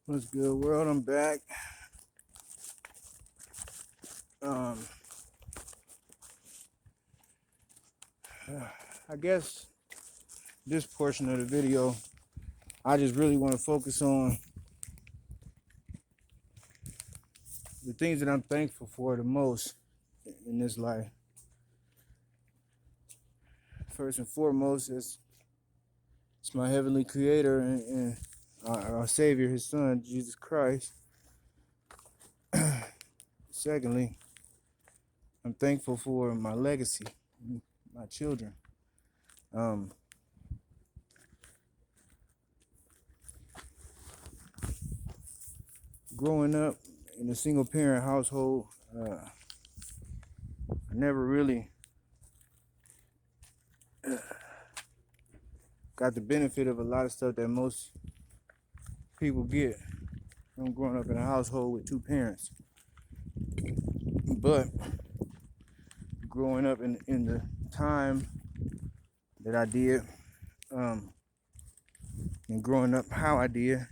What's good, world? I'm back. Um, I guess this portion of the video, I just really want to focus on the things that I'm thankful for the most in this life. First and foremost, it's my heavenly Creator and our Savior, His Son, Jesus Christ. Secondly, I'm thankful for my legacy, my children. Um, Growing up in a single parent household, I never really got the benefit of a lot of stuff that most people get from growing up in a household with two parents. But growing up in the time that I did, and growing up how I did,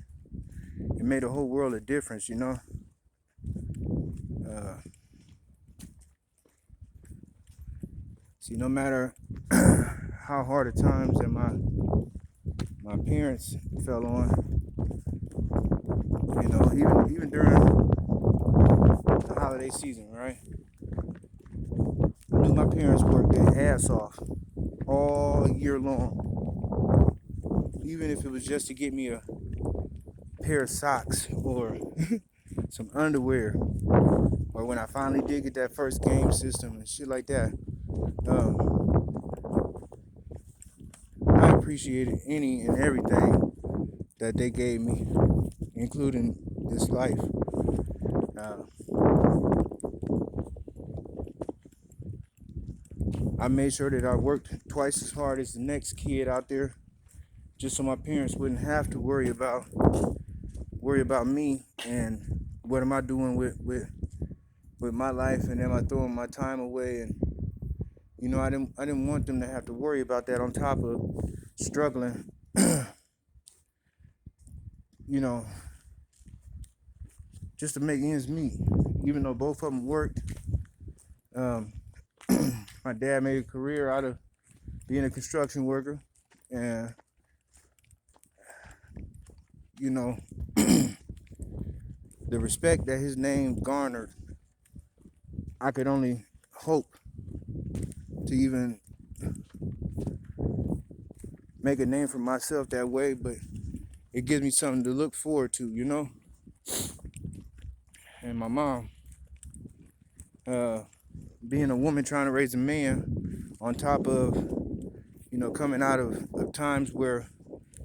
it made a whole world of difference, you know. See, no matter how hard of times that my parents fell on, you know, even during the holiday season, right? I knew my parents worked their ass off all year long, even if it was just to get me a pair of socks or some underwear, or when I finally did get that first game system and shit like that. I appreciated any and everything that they gave me, including this life. Uh, I made sure that I worked twice as hard as the next kid out there, just so my parents wouldn't have to worry about me and what am I doing with my life, and am I throwing my time away. And you know, I didn't want them to have to worry about that on top of struggling, you know, just to make ends meet. Even though both of them worked, um, my dad made a career out of being a construction worker, and you know, the respect that his name garnered, I could only hope to even make a name for myself that way, but it gives me something to look forward to, you know. And my mom, being a woman trying to raise a man, on top of, you know, coming out of times where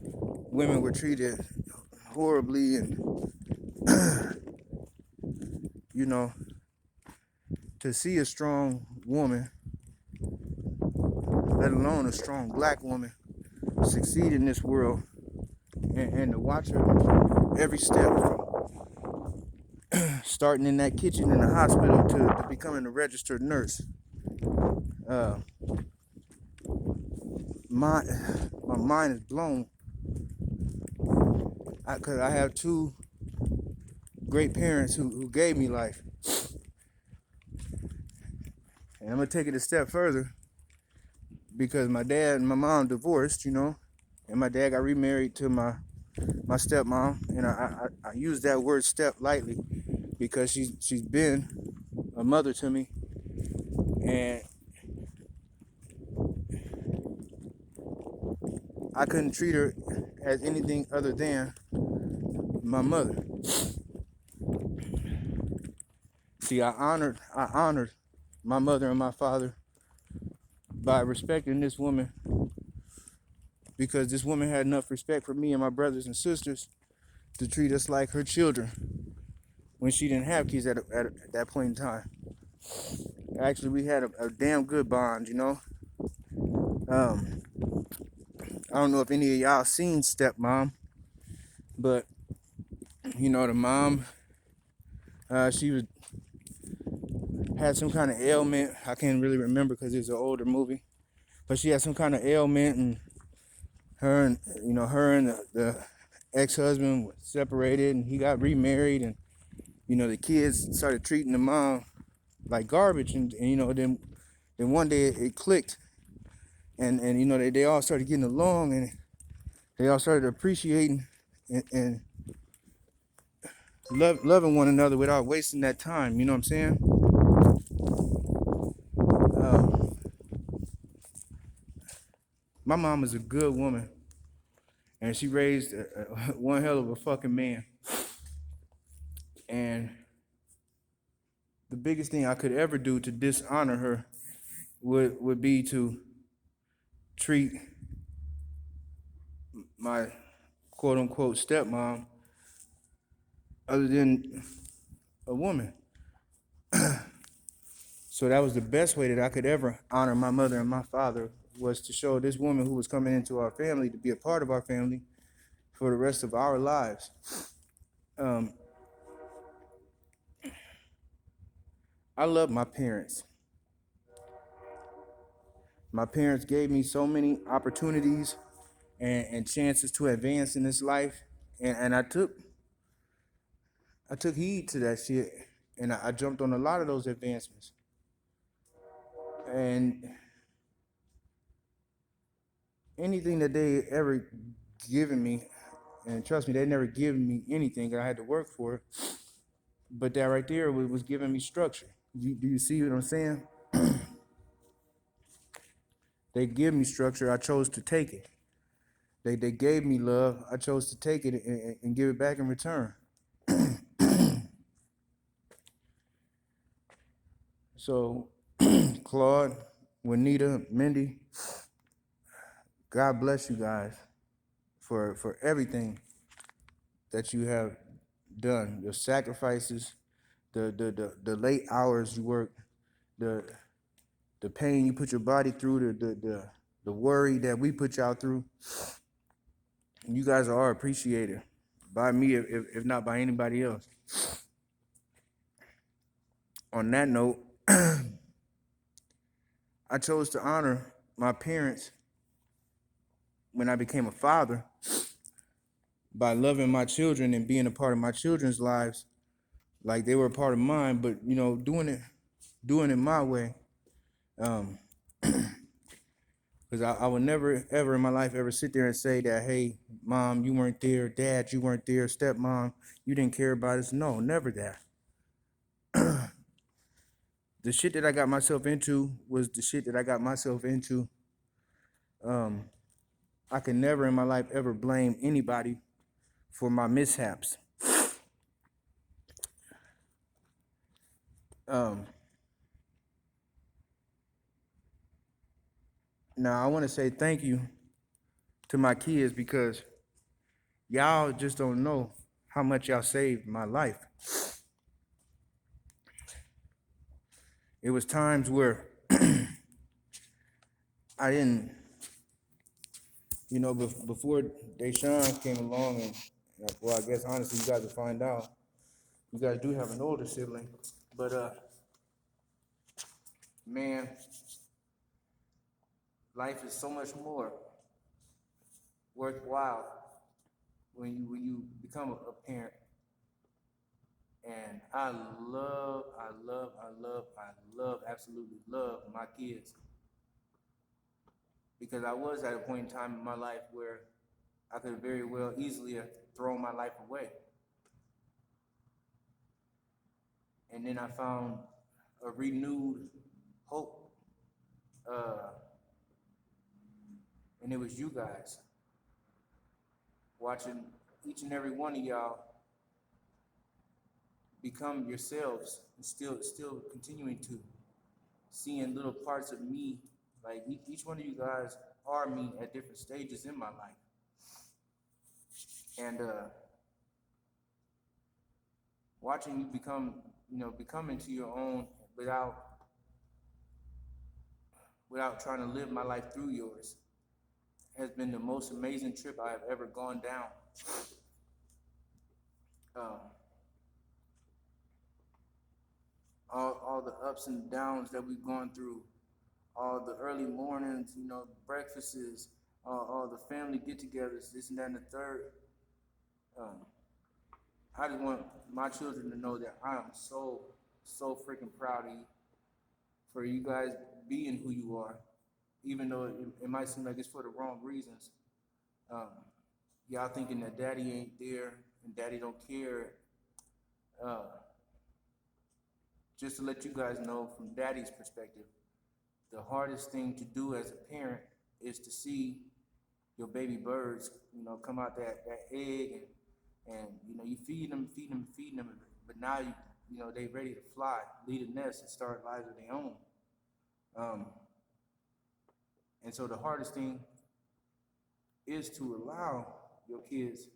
women were treated horribly, and you know, to see a strong woman, let alone a strong black woman, succeed in this world, and to watch her every step from starting in that kitchen in the hospital to becoming a registered nurse. Uh, my mind is blown. Cause I have two great parents who gave me life, and I'm gonna take it a step further because my dad and my mom divorced, you know, and my dad got remarried to my stepmom, and I use that word step lightly because she's been a mother to me, and I couldn't treat her as anything other than my mother. See, I honored my mother and my father by respecting this woman, because this woman had enough respect for me and my brothers and sisters to treat us like her children when she didn't have kids at that point in time. Actually, we had a damn good bond, you know. Um, I don't know if any of y'all seen Stepmom, but you know, the mom, she had some kind of ailment. I can't really remember because it's an older movie, but she had some kind of ailment, and her and the ex-husband was separated and he got remarried, and the kids started treating the mom like garbage, and then one day it clicked, and they all started getting along, and they all started appreciating and loving one another without wasting that time. You know what I'm saying? Um, my mom is a good woman, and she raised one hell of a fucking man. And the biggest thing I could ever do to dishonor her would be to treat my quote unquote stepmom other than a woman. So that was the best way that I could ever honor my mother and my father, was to show this woman who was coming into our family to be a part of our family for the rest of our lives. Um, I love my parents. My parents gave me so many opportunities and chances to advance in this life, and I took heed to that shit, and I jumped on a lot of those advancements. And anything that they ever given me, and trust me, they never given me anything. I had to work for it. But that right there was giving me structure. Do you see what I'm saying? They give me structure. I chose to take it. They gave me love. I chose to take it and give it back in return. So, Claude, Juanita, Mindy, God bless you guys for everything that you have done. Your sacrifices, the late hours you work, the the pain you put your body through, the worry that we put y'all through. You guys are appreciated by me, if not by anybody else. On that note, I chose to honor my parents when I became a father by loving my children and being a part of my children's lives like they were a part of mine, but doing it my way. Um, because I would never ever in my life ever sit there and say that, hey, mom, you weren't there, dad, you weren't there, stepmom, you didn't care about us. No, never that. The shit that I got myself into was the shit that I got myself into. Um, I can never in my life ever blame anybody for my mishaps. Um, Now I want to say thank you to my kids, because y'all just don't know how much y'all saved my life. It was times where I didn't, before Deshaun came along, and well, I guess honestly, you guys will find out. You guys do have an older sibling, but man, life is so much more worthwhile when you become a parent. And I absolutely love my kids, because I was at a point in time in my life where I could very well easily have thrown my life away. And then I found a renewed hope. Uh, and it was you guys, watching each and every one of y'all become yourselves, and still continuing to seeing little parts of me. Like each one of you guys are me at different stages in my life. And watching you become into your own without trying to live my life through yours has been the most amazing trip I have ever gone down. Um, all the ups and downs that we've gone through, all the early mornings, breakfasts, all the family get-togethers, this and that and the third. Um, I just want my children to know that I am so freaking proud of you for you guys being who you are, even though it might seem like it's for the wrong reasons. Um, y'all thinking that daddy ain't there and daddy don't care. Uh, just to let you guys know from daddy's perspective, the hardest thing to do as a parent is to see your baby birds, come out that egg and you feed them, but now they ready to fly, leave the nest and start lives of their own. Um, and so the hardest thing is to allow your kids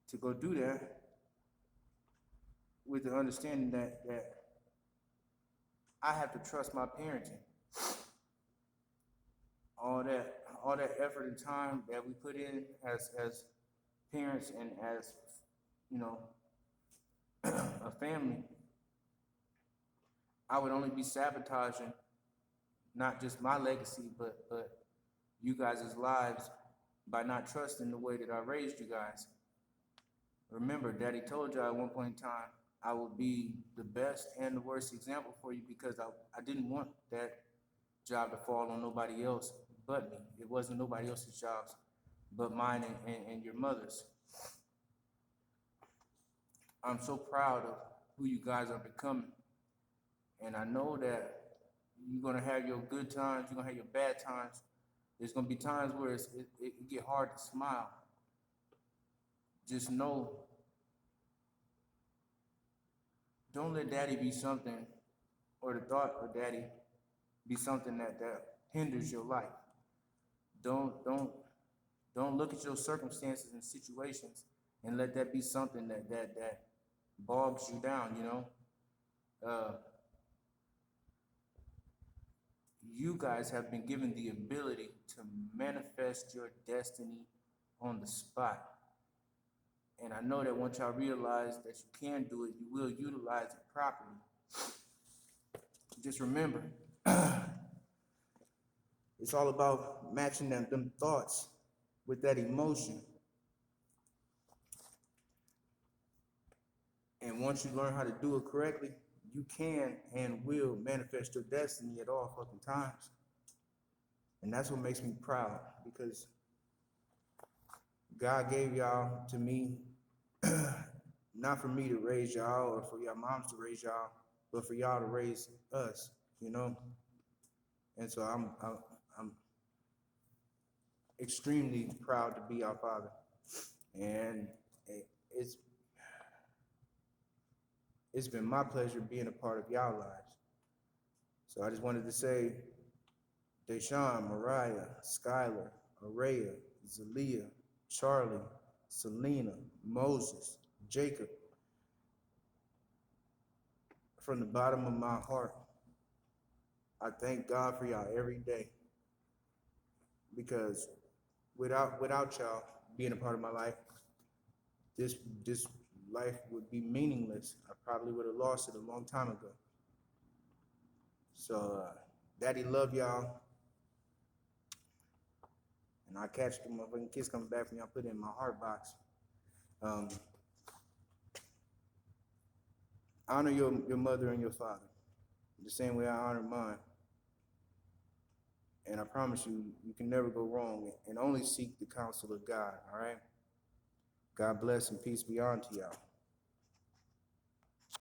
to go do that with the understanding that I have to trust my parenting. All that effort and time that we put in as parents and as you know a family, I would only be sabotaging not just my legacy, but you guys' lives by not trusting the way that I raised you guys. Remember, Daddy told you at one point in time, I would be the best and the worst example for you because I didn't want that job to fall on nobody else but me. It wasn't nobody else's jobs but mine and your mother's. I'm so proud of who you guys are becoming. And I know that you're gonna have your good times, you're gonna have your bad times. There's gonna be times where it get hard to smile. Just know, don't let daddy be something, or the thought of daddy be something that hinders your life. Don't look at your circumstances and situations and let that be something that bogs you down. Uh, you guys have been given the ability to manifest your destiny on the spot. And I know that once y'all realize that you can do it, you will utilize it properly. Just remember, it's all about matching them thoughts with that emotion. And once you learn how to do it correctly, you can and will manifest your destiny at all fucking times. And that's what makes me proud, because God gave y'all to me, not for me to raise y'all or for y'all moms to raise y'all, but for y'all to raise us. And so I'm extremely proud to be our father. And it's been my pleasure being a part of y'all lives. So I just wanted to say, Deshaun, Mariah, Skylar, Araya, Zalia, Charlie, Selena, Moses, Jacob, from the bottom of my heart, I thank God for y'all every day, because without y'all being a part of my life, this life would be meaningless. I probably would have lost it a long time ago. So, Daddy love y'all, and I catch the motherfucking kiss coming back from y'all, put it in my heart box. Honor your mother and your father the same way I honor mine. And I promise you, you can never go wrong, and only seek the counsel of God, all right? God bless and peace be unto y'all.